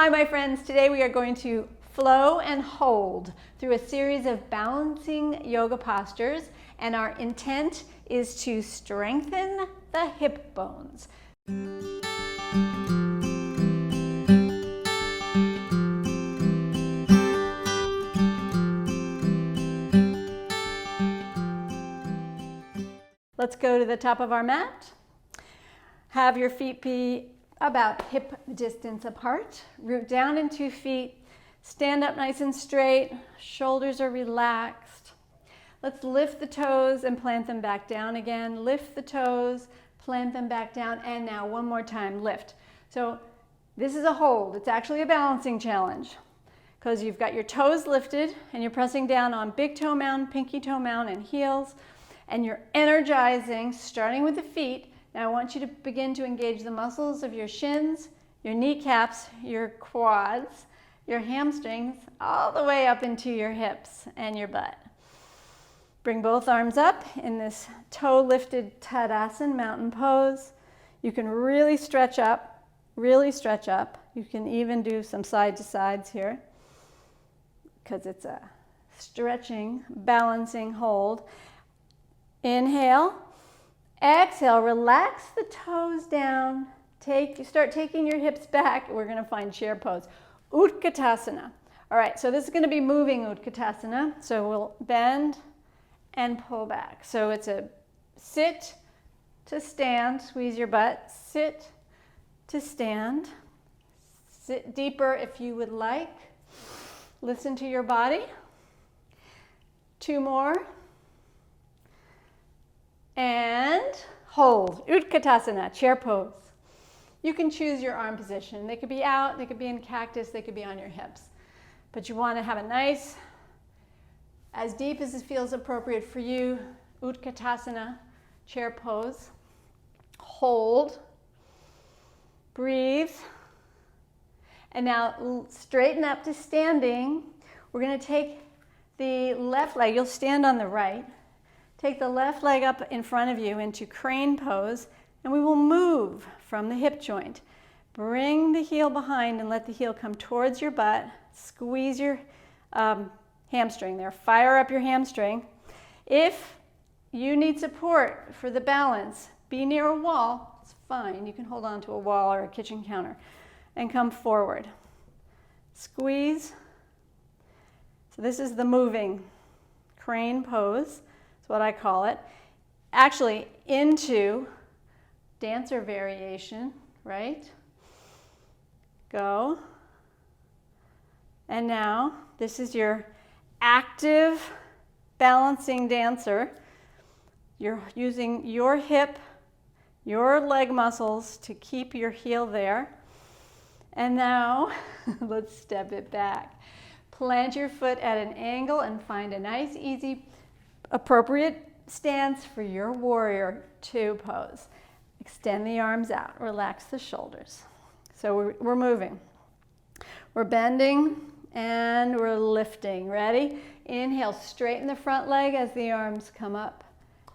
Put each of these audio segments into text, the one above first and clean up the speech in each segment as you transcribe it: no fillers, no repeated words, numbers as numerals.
Hi, my friends. Today we are going to flow and hold through a series of balancing yoga postures, and our intent is to strengthen the hip bones. Let's go to the top of our mat. Have your feet be about hip distance apart. Root down in 2 feet. Stand up nice and straight. Shoulders are relaxed. Let's lift the toes and plant them back down again. Lift the toes, plant them back down, and now one more time, lift. So this is a hold. It's actually a balancing challenge because you've got your toes lifted and you're pressing down on big toe mound, pinky toe mound, and heels, and you're energizing, starting with the feet. Now I want you to begin to engage the muscles of your shins, your kneecaps, your quads, your hamstrings, all the way up into your hips and your butt. Bring both arms up in this toe lifted Tadasana mountain pose. You can really stretch up, really stretch up. You can even do some side to sides here because it's a stretching, balancing hold. Inhale. Exhale, relax the toes down. Start taking your hips back. We're going to find chair pose. Utkatasana. All right, so this is going to be moving Utkatasana. So we'll bend and pull back. So it's a sit to stand, squeeze your butt, sit to stand. Sit deeper if you would like. Listen to your body. 2 more. And hold, Utkatasana, chair pose. You can choose your arm position. They could be out, they could be in cactus, they could be on your hips. But you want to have a nice, as deep as it feels appropriate for you, Utkatasana, chair pose. Hold, breathe. And now straighten up to standing. We're going to take the left leg, you'll stand on the right. Take the left leg up in front of you into crane pose, and we will move from the hip joint. Bring the heel behind and let the heel come towards your butt. Squeeze your hamstring there. Fire up your hamstring. If you need support for the balance, be near a wall. It's fine. You can hold on to a wall or a kitchen counter and come forward. Squeeze. So this is the moving crane pose. That's what I call it. Actually, into dancer variation, right? Go. And now, this is your active balancing dancer. You're using your hip, your leg muscles to keep your heel there. And now, let's step it back. Plant your foot at an angle and find a nice, easy, appropriate stance for your warrior 2 pose. Extend the arms out, relax the shoulders. So we're moving. We're bending and we're lifting. Ready? Inhale, straighten the front leg as the arms come up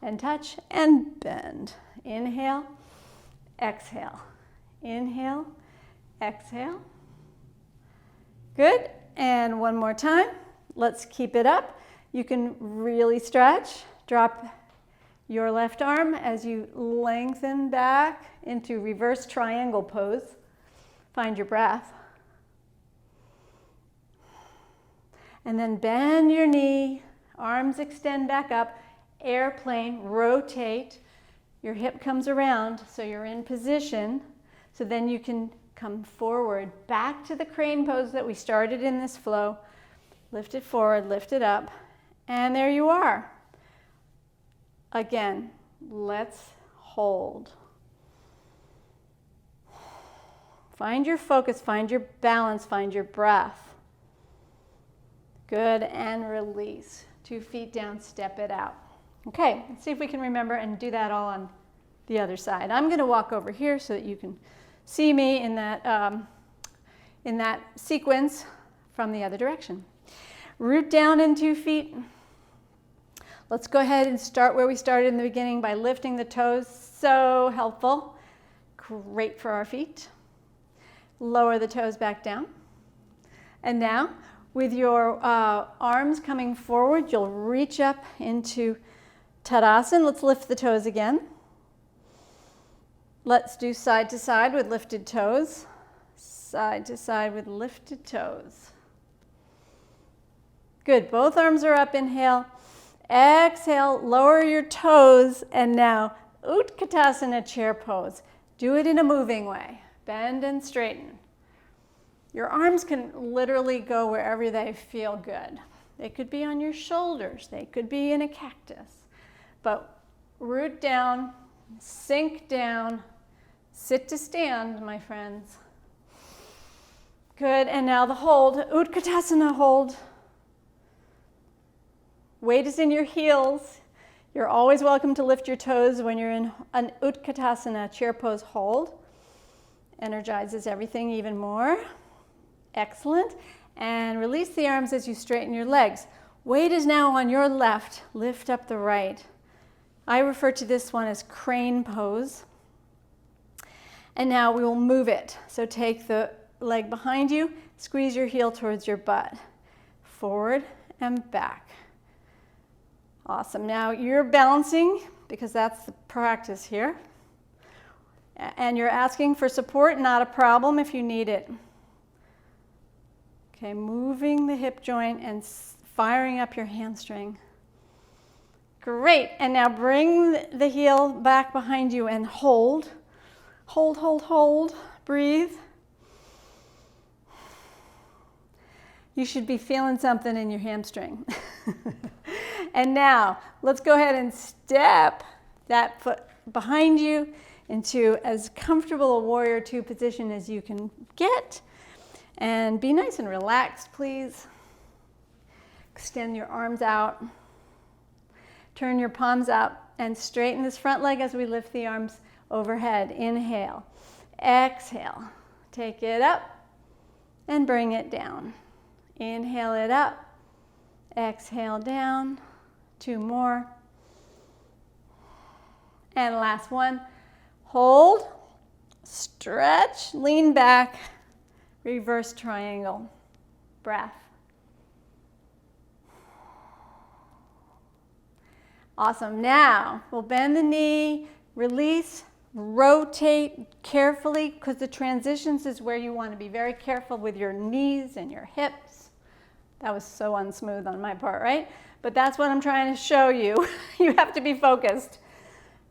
and touch and bend. Inhale, exhale. Inhale, exhale. Good. And one more time. Let's keep it up. You can really stretch. Drop your left arm as you lengthen back into reverse triangle pose. Find your breath. And then bend your knee, arms extend back up, airplane, rotate. Your hip comes around so you're in position. So then you can come forward back to the crane pose that we started in this flow. Lift it forward, lift it up. And there you are. Again, let's hold. Find your focus, find your balance, find your breath. Good, and release. 2 feet down, step it out. Okay, let's see if we can remember and do that all on the other side. I'm going to walk over here so that you can see me in that sequence from the other direction. Root down in 2 feet. Let's go ahead and start where we started in the beginning by lifting the toes. So helpful. Great for our feet. Lower the toes back down. And now, with your arms coming forward, you'll reach up into Tadasana. Let's lift the toes again. Let's do side to side with lifted toes. Side to side with lifted toes. Good, both arms are up, inhale. Exhale, lower your toes, and now Utkatasana chair pose. Do it in a moving way. Bend and straighten. Your arms can literally go wherever they feel good. They could be on your shoulders. They could be in a cactus. But root down, sink down, sit to stand, my friends. Good, and now the hold, Utkatasana hold. Weight is in your heels. You're always welcome to lift your toes when you're in an Utkatasana chair pose hold. Energizes everything even more. Excellent. And release the arms as you straighten your legs. Weight is now on your left. Lift up the right. I refer to this one as crane pose. And now we will move it. So take the leg behind you, squeeze your heel towards your butt. Forward and back. Awesome. Now you're balancing, because that's the practice here. And you're asking for support, not a problem if you need it. Okay, moving the hip joint and firing up your hamstring. Great. And now bring the heel back behind you and hold. Hold, hold, hold. Breathe. You should be feeling something in your hamstring. And now, let's go ahead and step that foot behind you into as comfortable a warrior two position as you can get. And be nice and relaxed, please. Extend your arms out. Turn your palms out and straighten this front leg as we lift the arms overhead. Inhale. Exhale. Take it up and bring it down. Inhale it up. Exhale down. Two more. And last one. Hold. Stretch. Lean back. Reverse triangle. Breath. Awesome. Now we'll bend the knee, release, rotate carefully, because the transitions is where you want to be very careful with your knees and your hips. That was so unsmooth on my part, right? But that's what I'm trying to show you. You have to be focused.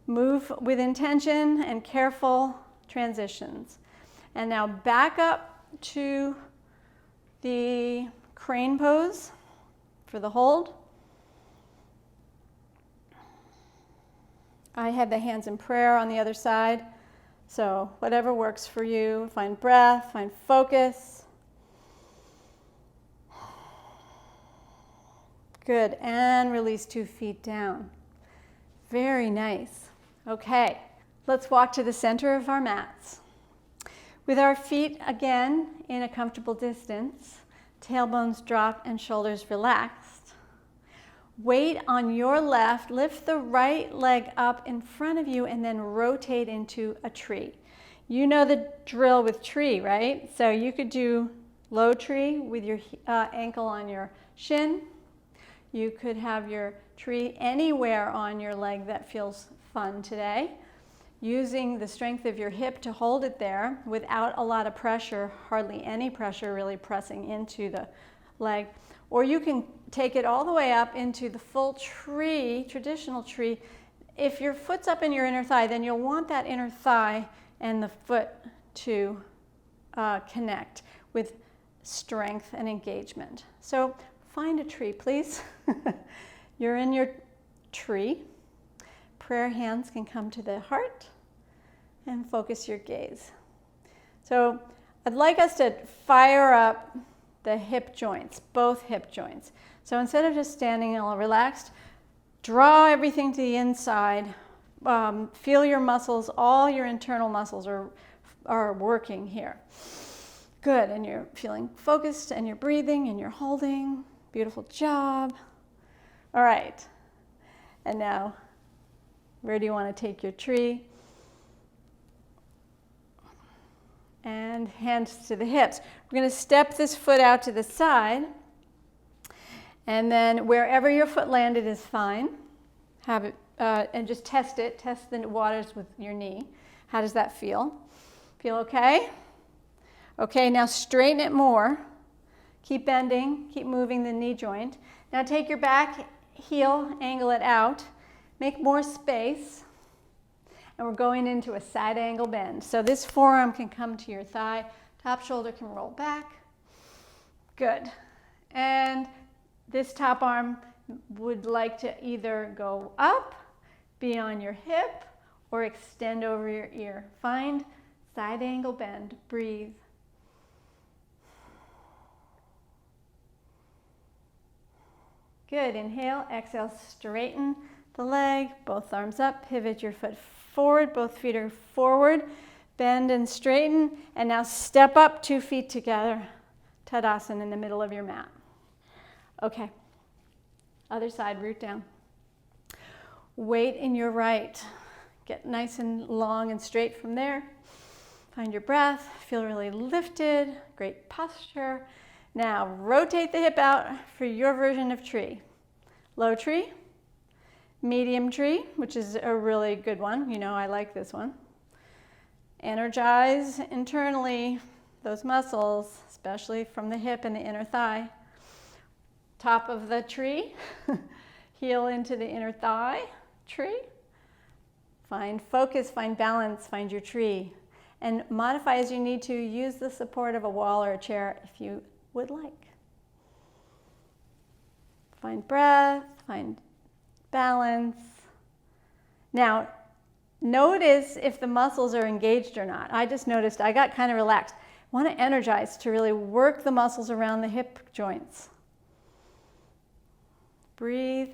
Move with intention and careful transitions. And now back up to the crane pose for the hold. I have the hands in prayer on the other side, so whatever works for you. Find breath, find focus. Good, and release 2 feet down. Very nice. Okay, let's walk to the center of our mats. With our feet again in a comfortable distance, tailbones dropped and shoulders relaxed. Weight on your left, lift the right leg up in front of you and then rotate into a tree. You know the drill with tree, right? So you could do low tree with your ankle on your shin. You could have your tree anywhere on your leg that feels fun today, using the strength of your hip to hold it there without a lot of pressure, hardly any pressure really pressing into the leg. Or you can take it all the way up into the full tree, traditional tree. If your foot's up in your inner thigh, then you'll want that inner thigh and the foot to connect with strength and engagement. So find a tree, please. You're in your tree. Prayer hands can come to the heart and focus your gaze. So I'd like us to fire up the hip joints, both hip joints. So instead of just standing all relaxed, draw everything to the inside. Feel your muscles, all your internal muscles are working here. Good, and you're feeling focused and you're breathing and you're holding. Beautiful job. All right, and now, where do you want to take your tree? and hands to the hips. We're going to step this foot out to the side, and then wherever your foot landed is fine. Have it, and just test it. Test the waters with your knee. How does that feel? Feel okay? Okay, now straighten it more. Keep bending, keep moving the knee joint. Now take your back heel, angle it out. Make more space. And we're going into a side angle bend. So this forearm can come to your thigh. Top shoulder can roll back. Good. And this top arm would like to either go up, be on your hip, or extend over your ear. Find side angle bend. Breathe. Good. Inhale, exhale, straighten the leg, both arms up, pivot your foot forward, both feet are forward, bend and straighten, and now step up 2 feet together, Tadasana in the middle of your mat. Okay, other side, root down. Weight in your right, get nice and long and straight from there. Find your breath, feel really lifted, great posture. Now rotate the hip out for your version of tree. Low tree, medium tree, which is a really good one. You know, I like this one. Energize internally those muscles, especially from the hip and the inner thigh. Top of the tree, heel into the inner thigh, tree. Find focus, find balance, find your tree. And modify as you need to. Use the support of a wall or a chair if you would like. Find breath, find balance. Now, notice if the muscles are engaged or not. I just noticed I got kind of relaxed. I want to energize to really work the muscles around the hip joints. Breathe.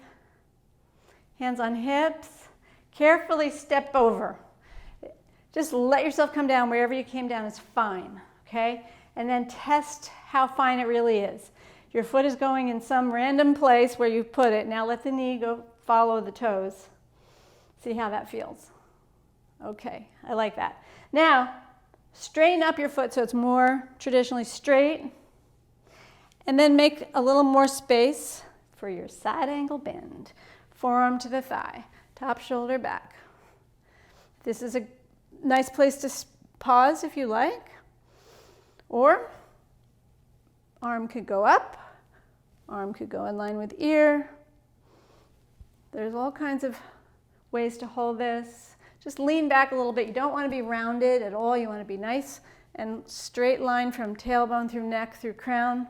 Hands on hips. Carefully step over. Just let yourself come down. Wherever you came down is fine, okay? And then test how fine it really is. Your foot is going in some random place where you put it. Now let the knee go follow the toes. See how that feels. Okay, I like that. Now, straighten up your foot so it's more traditionally straight. And then make a little more space for your side angle bend. Forearm to the thigh, top shoulder back. This is a nice place to pause if you like. Or arm could go up, arm could go in line with ear. There's all kinds of ways to hold this. Just lean back a little bit. You don't want to be rounded at all. You want to be nice and straight line from tailbone through neck through crown.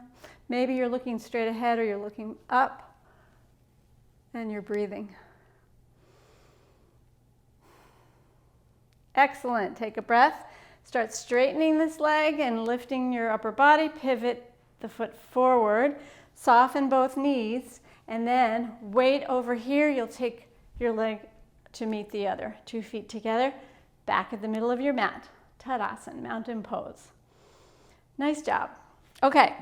Maybe you're looking straight ahead or you're looking up and you're breathing. Excellent. Take a breath. Start straightening this leg and lifting your upper body. Pivot the foot forward. Soften both knees. And then weight over here. You'll take your leg to meet the other. 2 feet together. Back at the middle of your mat. Tadasana, mountain pose. Nice job. Okay.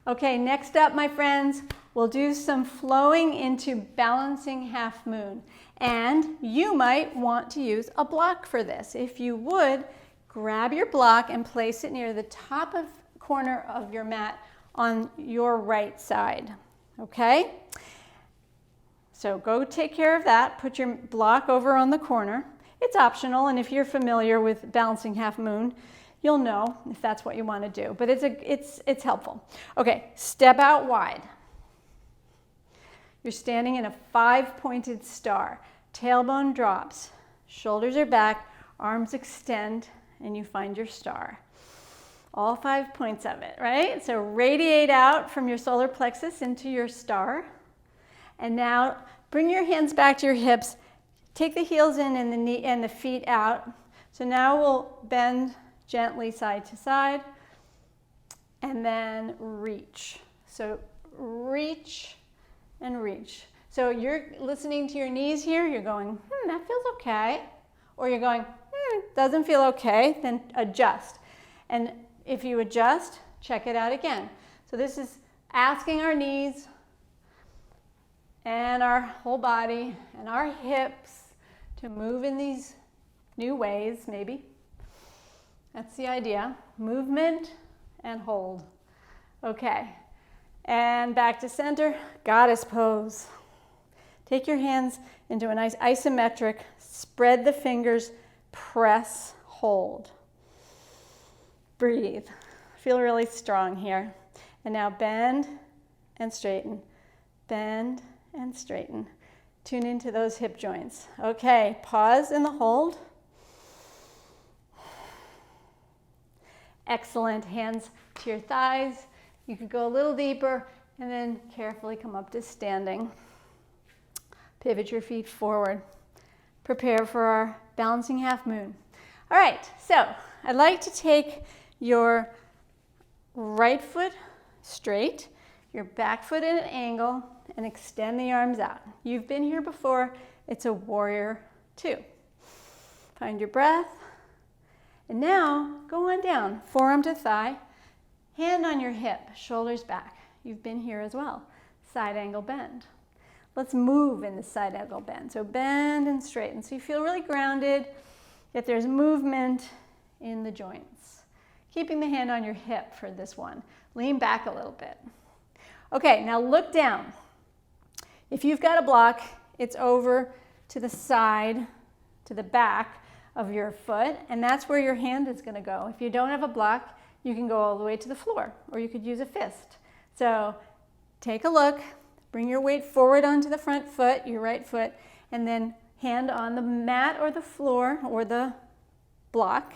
Okay, next up, my friends, we'll do some flowing into balancing half moon. And you might want to use a block for this. If you would, grab your block and place it near the top of corner of your mat on your right side. Okay? So go take care of that. Put your block over on the corner. It's optional, and if you're familiar with balancing half moon, you'll know if that's what you want to do. But it's helpful. Okay, step out wide. You're standing in a 5-pointed star. Tailbone drops, shoulders are back, arms extend, and you find your star. All 5 points of it, right? So radiate out from your solar plexus into your star. And now bring your hands back to your hips. Take the heels in and the knee and the feet out. So now we'll bend gently side to side and then reach. So reach and reach. So you're listening to your knees here, you're going, that feels okay. Or you're going, doesn't feel okay, then adjust. And if you adjust, check it out again. So this is asking our knees and our whole body and our hips to move in these new ways, maybe. That's the idea. Movement and hold. Okay. And back to center, goddess pose. Take your hands into a nice isometric, spread the fingers, press, hold. Breathe. Feel really strong here. And now bend and straighten. Bend and straighten. Tune into those hip joints. Okay, pause in the hold. Excellent. Hands to your thighs. You could go a little deeper and then carefully come up to standing. Pivot your feet forward. Prepare for our balancing half moon. All right, so I'd like to take your right foot straight, your back foot at an angle, and extend the arms out. You've been here before. It's a warrior two. Find your breath. And now go on down, forearm to thigh, hand on your hip, shoulders back. You've been here as well. Side angle bend. Let's move in the side angle bend. So bend and straighten. So you feel really grounded, yet there's movement in the joints. Keeping the hand on your hip for this one. Lean back a little bit. Okay, now look down. If you've got a block, it's over to the side, to the back of your foot, and that's where your hand is going to go. If you don't have a block, you can go all the way to the floor, or you could use a fist. So take a look, bring your weight forward onto the front foot, your right foot, and then hand on the mat or the floor or the block.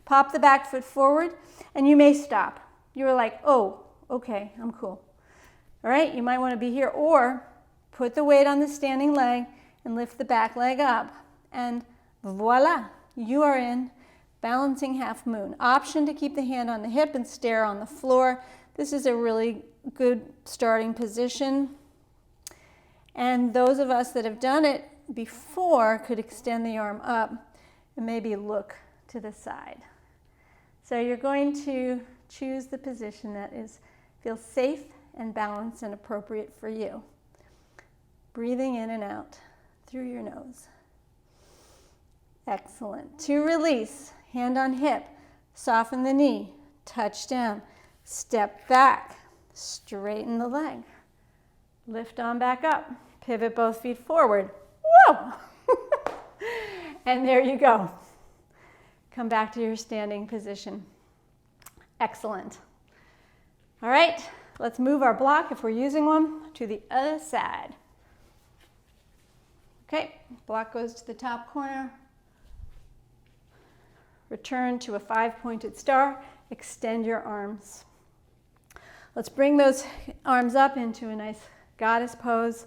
Pop the back foot forward, and you may stop. You're like, oh, okay, I'm cool. All right, you might want to be here, or put the weight on the standing leg and lift the back leg up, and voila, you are in balancing half moon. Option to keep the hand on the hip and stare on the floor. This is a really good starting position. And those of us that have done it before could extend the arm up and maybe look to the side. So you're going to choose the position that feels safe and balanced and appropriate for you. Breathing in and out through your nose. Excellent. To release, hand on hip, soften the knee, touch down, step back, straighten the leg, lift on back up, pivot both feet forward. Whoa! And there you go. Come back to your standing position. Excellent. All right, let's move our block, if we're using one, to the other side. Okay, block goes to the top corner. Return to a 5-pointed star. Extend your arms. Let's bring those arms up into a nice goddess pose.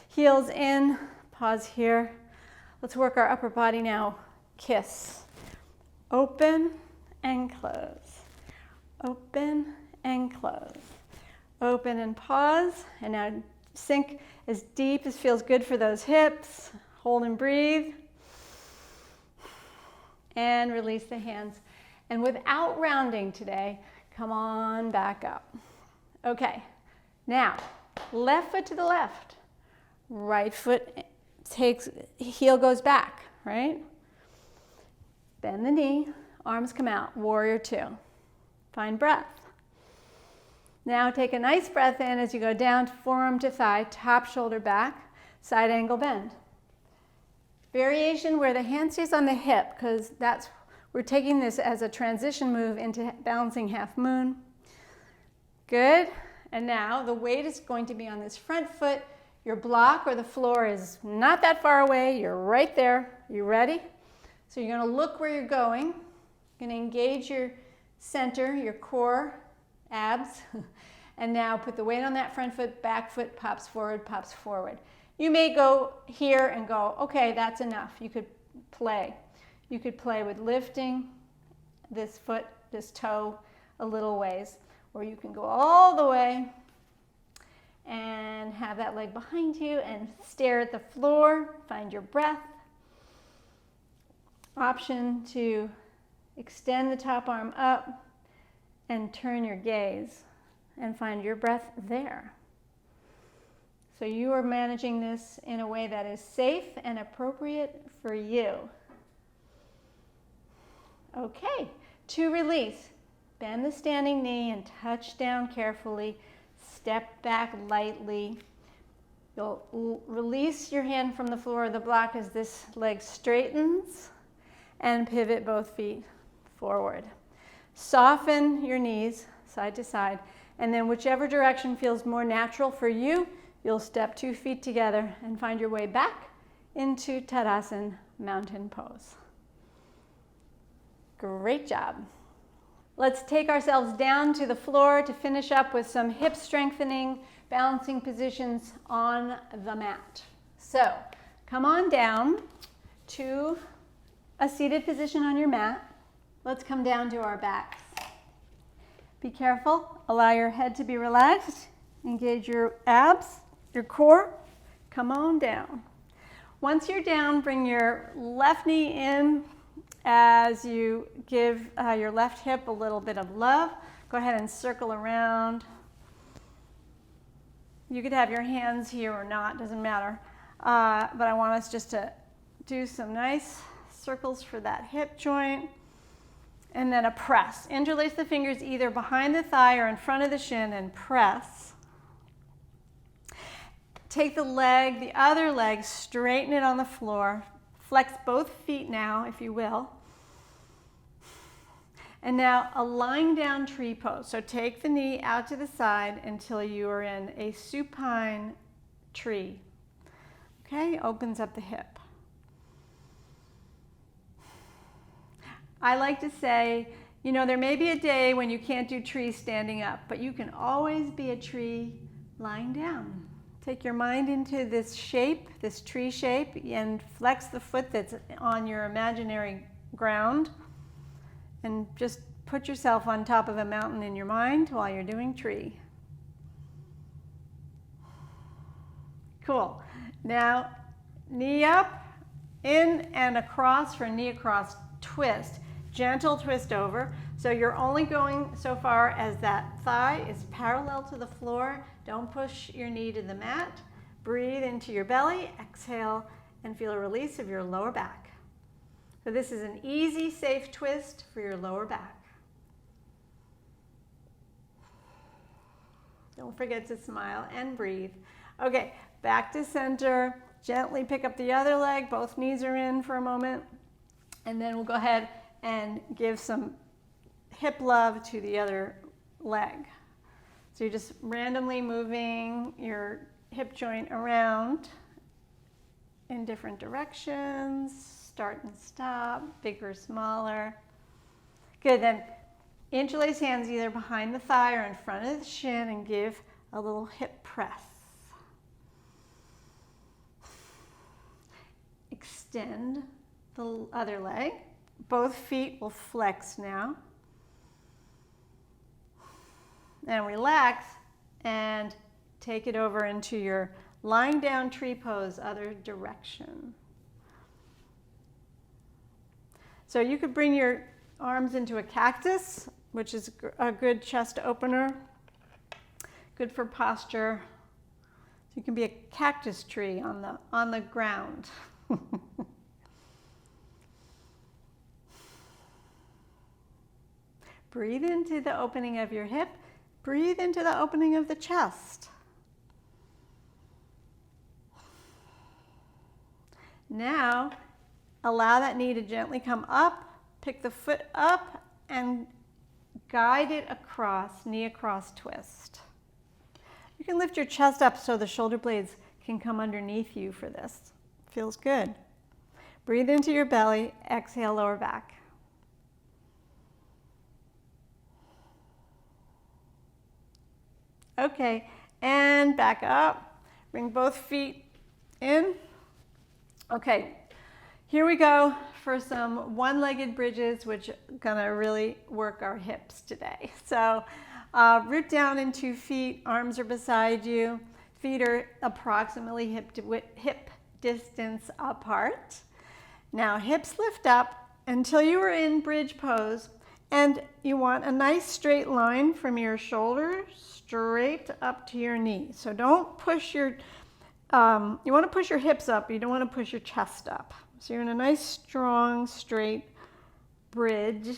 Heels in, pause here. Let's work our upper body now. Kiss. Open and close. Open and close. Open and pause. And now sink as deep as feels good for those hips. Hold and breathe. And release the hands. And without rounding today, come on back up. Okay, now left foot to the left. Right foot heel goes back, right? Bend the knee, arms come out, warrior two. Find breath. Now take a nice breath in as you go down, forearm to thigh, top shoulder back, side angle bend. Variation where the hand stays on the hip, because we're taking this as a transition move into balancing half moon. Good. And now the weight is going to be on this front foot. Your block or the floor is not that far away. You're right there. You ready? So you're going to look where you're going. You're going to engage your center, your core, abs. And now put the weight on that front foot, back foot pops forward, pops forward. You may go here and go, okay, that's enough. You could play. You could play with lifting this foot, this toe a little ways, or you can go all the way and have that leg behind you and stare at the floor, find your breath. Option to extend the top arm up and turn your gaze and find your breath there. So you are managing this in a way that is safe and appropriate for you. Okay, To release, bend the standing knee and touch down carefully. Step back lightly. You'll release your hand from the floor of the block as this leg straightens and pivot both feet forward. Soften your knees side to side, and then whichever direction feels more natural for you, you'll step 2 feet together and find your way back into Tadasana mountain pose. Great job. Let's take ourselves down to the floor to finish up with some hip strengthening, balancing positions on the mat. So come on down to a seated position on your mat. Let's come down to our backs. Be careful. Allow your head to be relaxed. Engage your abs, your core. Come on down. Once you're down, bring your left knee in as you give your left hip a little bit of love. Go ahead and circle around. You could have your hands here or not, doesn't matter. But I want us just to do some nice circles for that hip joint. And then a press. Interlace the fingers either behind the thigh or in front of the shin and press. Take the leg, the other leg, straighten it on the floor. Flex both feet now, if you will. And now a lying down tree pose. So take the knee out to the side until you are in a supine tree. Okay, opens up the hip. I like to say, you know, there may be a day when you can't do tree standing up, but you can always be a tree lying down. Take your mind into this shape, this tree shape, and flex the foot that's on your imaginary ground. And just put yourself on top of a mountain in your mind while you're doing tree. Cool. Now, knee up, in and across for a knee across twist. Gentle twist over. So you're only going so far as that thigh is parallel to the floor. Don't push your knee to the mat. Breathe into your belly, exhale, and feel a release of your lower back. So this is an easy, safe twist for your lower back. Don't forget to smile and breathe. Okay, back to center. Gently pick up the other leg. Both knees are in for a moment. And then we'll go ahead and give some hip love to the other leg. So you're just randomly moving your hip joint around in different directions. Start and stop, bigger, smaller. Good, then interlace hands either behind the thigh or in front of the shin and give a little hip press. Extend the other leg. Both feet will flex now. And relax and take it over into your lying down tree pose, other direction. So you could bring your arms into a cactus, which is a good chest opener, good for posture. So you can be a cactus tree on the ground. Breathe into the opening of your hip. Breathe into the opening of the chest. Now, allow that knee to gently come up. Pick the foot up and guide it across, knee across twist. You can lift your chest up so the shoulder blades can come underneath you for this. Feels good. Breathe into your belly. Exhale, lower back. Okay, and back up. Bring both feet in. Okay, here we go for some one-legged bridges, which are gonna really work our hips today. So root down in 2 feet, arms are beside you, feet are approximately hip distance apart. Now hips lift up until you are in bridge pose, and you want a nice straight line from your shoulders straight up to your knee. So don't push your, you want to push your hips up, you don't want to push your chest up. So you're in a nice, strong, straight bridge,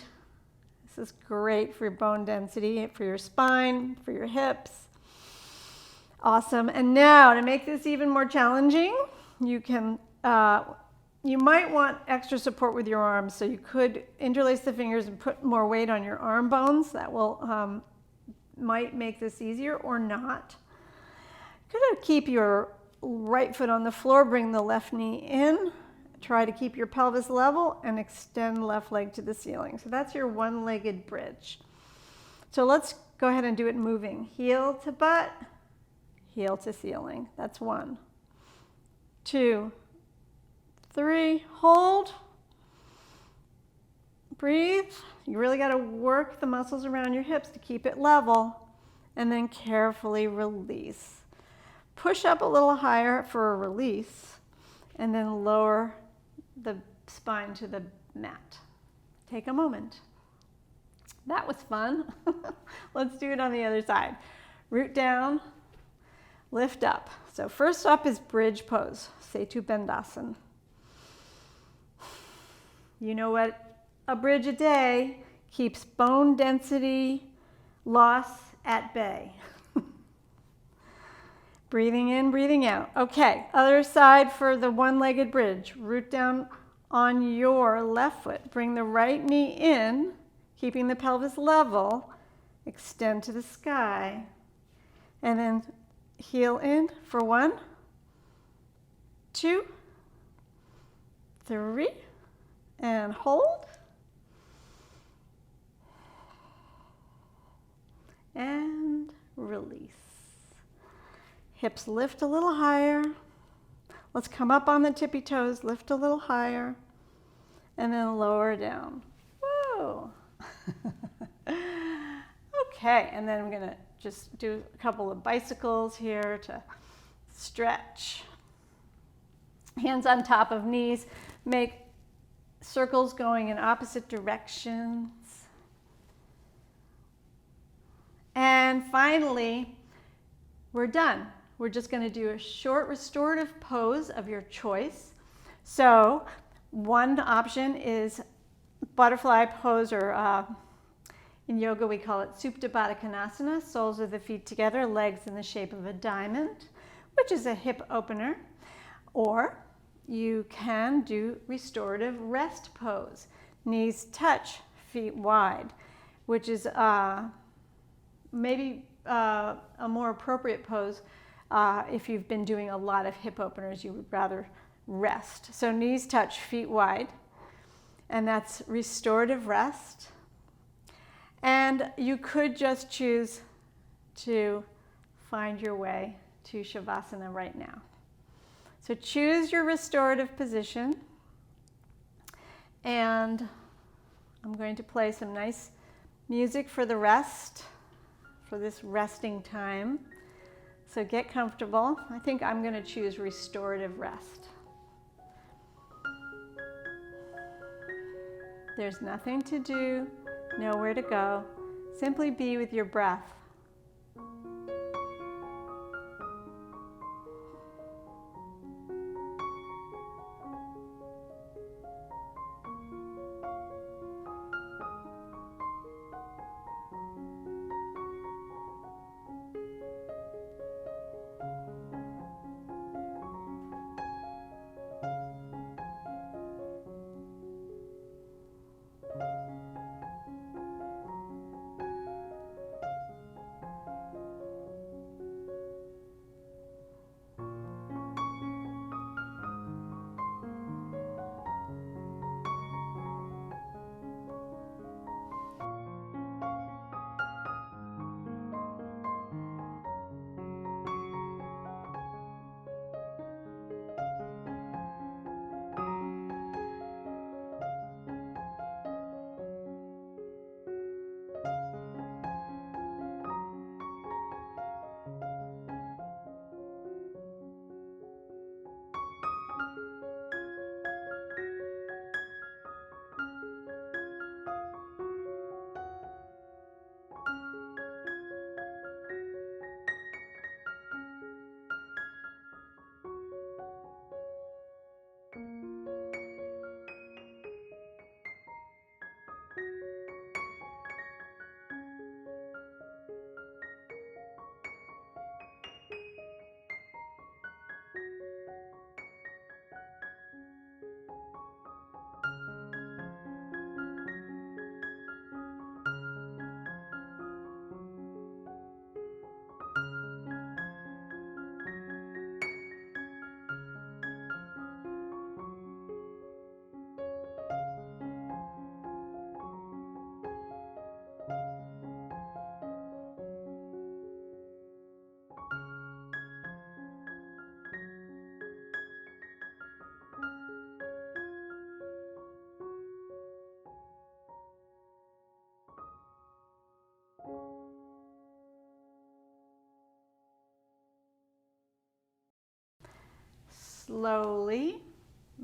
This is great for bone density, for your spine, for your hips. Awesome. And now to make this even more challenging, you might want extra support with your arms. So you could interlace the fingers and put more weight on your arm bones. That will might make this easier or not. Could keep your right foot on the floor, bring the left knee in, try to keep your pelvis level and extend left leg to the ceiling. So that's your one-legged bridge. So let's go ahead and do it moving. Heel to butt, heel to ceiling. That's 1, 2, 3, hold, breathe. You really got to work the muscles around your hips to keep it level, and then carefully release. Push up a little higher for a release, and then lower the spine to the mat. Take a moment. That was fun. Let's do it on the other side. Root down, lift up. So first up is bridge pose, Setu Bandhasan. You know what? A bridge a day keeps bone density loss at bay. Breathing in, breathing out. Okay, other side for the one-legged bridge. Root down on your left foot. Bring the right knee in, keeping the pelvis level. Extend to the sky. And then heel in for 1, 2, 3, and hold. And release. Hips lift a little higher. Let's come up on the tippy toes, lift a little higher, and then lower down. Whoa. Okay, and then I'm gonna just do a couple of bicycles here to stretch. Hands on top of knees, make circles going in opposite directions. And finally, we're done. We're just going to do a short restorative pose of your choice. So one option is butterfly pose, or in yoga we call it Supta Baddha Konasana, soles of the feet together, legs in the shape of a diamond, which is a hip opener. Or you can do restorative rest pose, knees touch, feet wide, which is maybe a more appropriate pose if you've been doing a lot of hip openers. You would rather rest. So knees touch, feet wide, and that's restorative rest. And you could just choose to find your way to Shavasana right now. So choose your restorative position, and I'm going to play some nice music for the rest, for this resting time. So get comfortable. I think I'm going to choose restorative rest. There's nothing to do, nowhere to go. Simply be with your breath. slowly,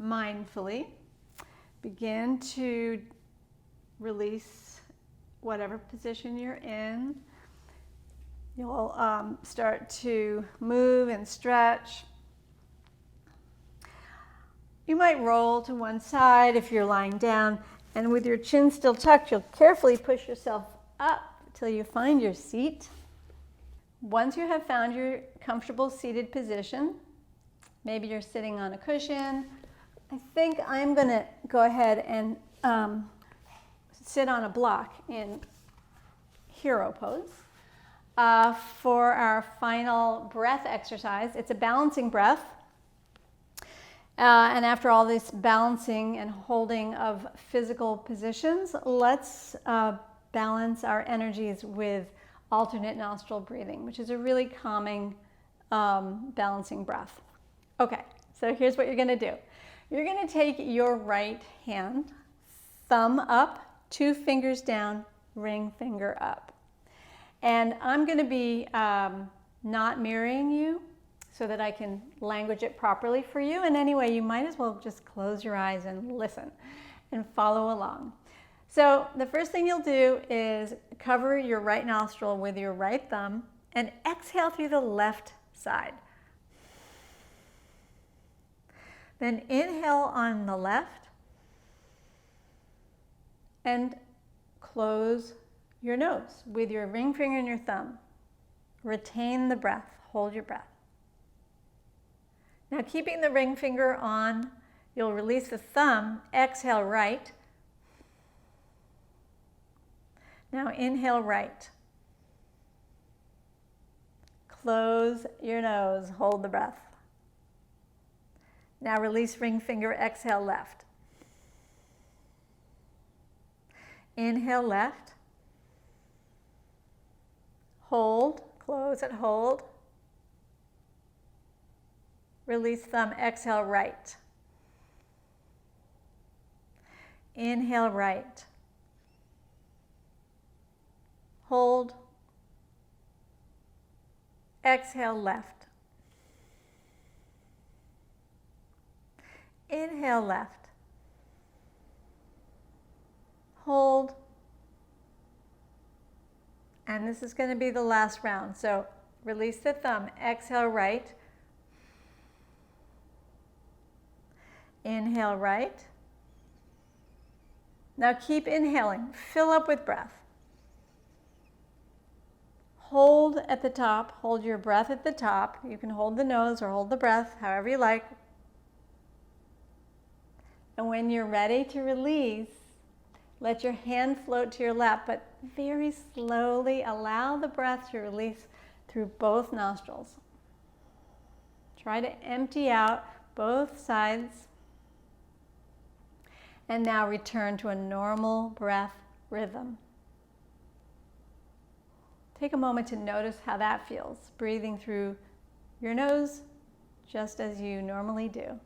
mindfully, begin to release whatever position you're in. You'll start to move and stretch. You might roll to one side if you're lying down, and with your chin still tucked, you'll carefully push yourself up till you find your seat. Once you have found your comfortable seated position, maybe you're sitting on a cushion, I think I'm going to go ahead and sit on a block in hero pose. For our final breath exercise, it's a balancing breath. And after all this balancing and holding of physical positions, let's balance our energies with alternate nostril breathing, which is a really calming, balancing breath. Okay, so here's what you're going to do. You're going to take your right hand, thumb up, 2 fingers down, ring finger up. And I'm going to be not mirroring you so that I can language it properly for you. And anyway, you might as well just close your eyes and listen and follow along. So the first thing you'll do is cover your right nostril with your right thumb and exhale through the left side. Then inhale on the left and close your nose with your ring finger and your thumb. Retain the breath. Hold your breath. Now, keeping the ring finger on, you'll release the thumb. Exhale right. Now inhale right. Close your nose. Hold the breath. Now release ring finger. Exhale left. Inhale left. Hold. Close and hold. Release thumb. Exhale right. Inhale right. Hold. Exhale left. Inhale left. Hold. And this is going to be the last round. So release the thumb. Exhale right. Inhale right. Now keep inhaling. Fill up with breath. Hold at the top. Hold your breath at the top. You can hold the nose or hold the breath, however you like. And when you're ready to release, let your hand float to your lap, but very slowly allow the breath to release through both nostrils. Try to empty out both sides. And now return to a normal breath rhythm. Take a moment to notice how that feels, breathing through your nose just as you normally do.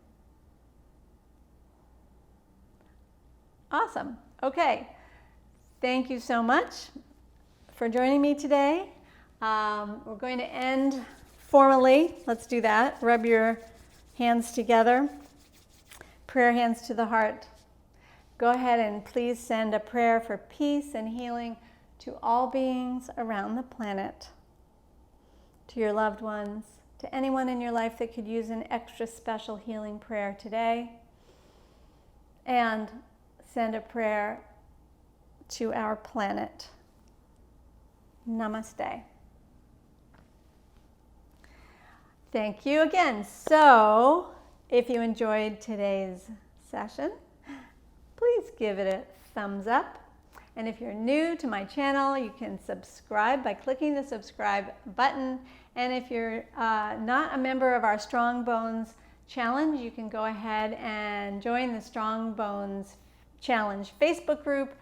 Awesome. Okay. Thank you so much for joining me today. We're going to end formally. Let's do that. Rub your hands together. Prayer hands to the heart. Go ahead and please send a prayer for peace and healing to all beings around the planet, to your loved ones, to anyone in your life that could use an extra special healing prayer today. And send a prayer to our planet. Namaste. Thank you again. So, if you enjoyed today's session, please give it a thumbs up. And if you're new to my channel, you can subscribe by clicking the subscribe button. And if you're not a member of our Strong Bones Challenge, you can go ahead and join the Strong Bones Challenge Facebook group.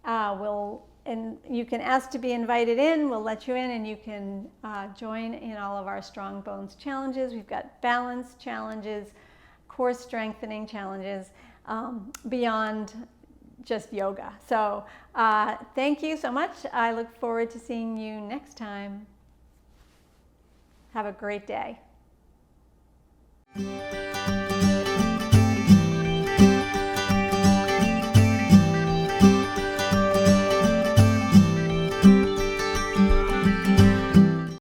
And you can ask to be invited in. We'll let you in, and you can join in all of our Strong Bones challenges. We've got balance challenges, core strengthening challenges, beyond just yoga. So thank you so much. I look forward to seeing you next time. Have a great day.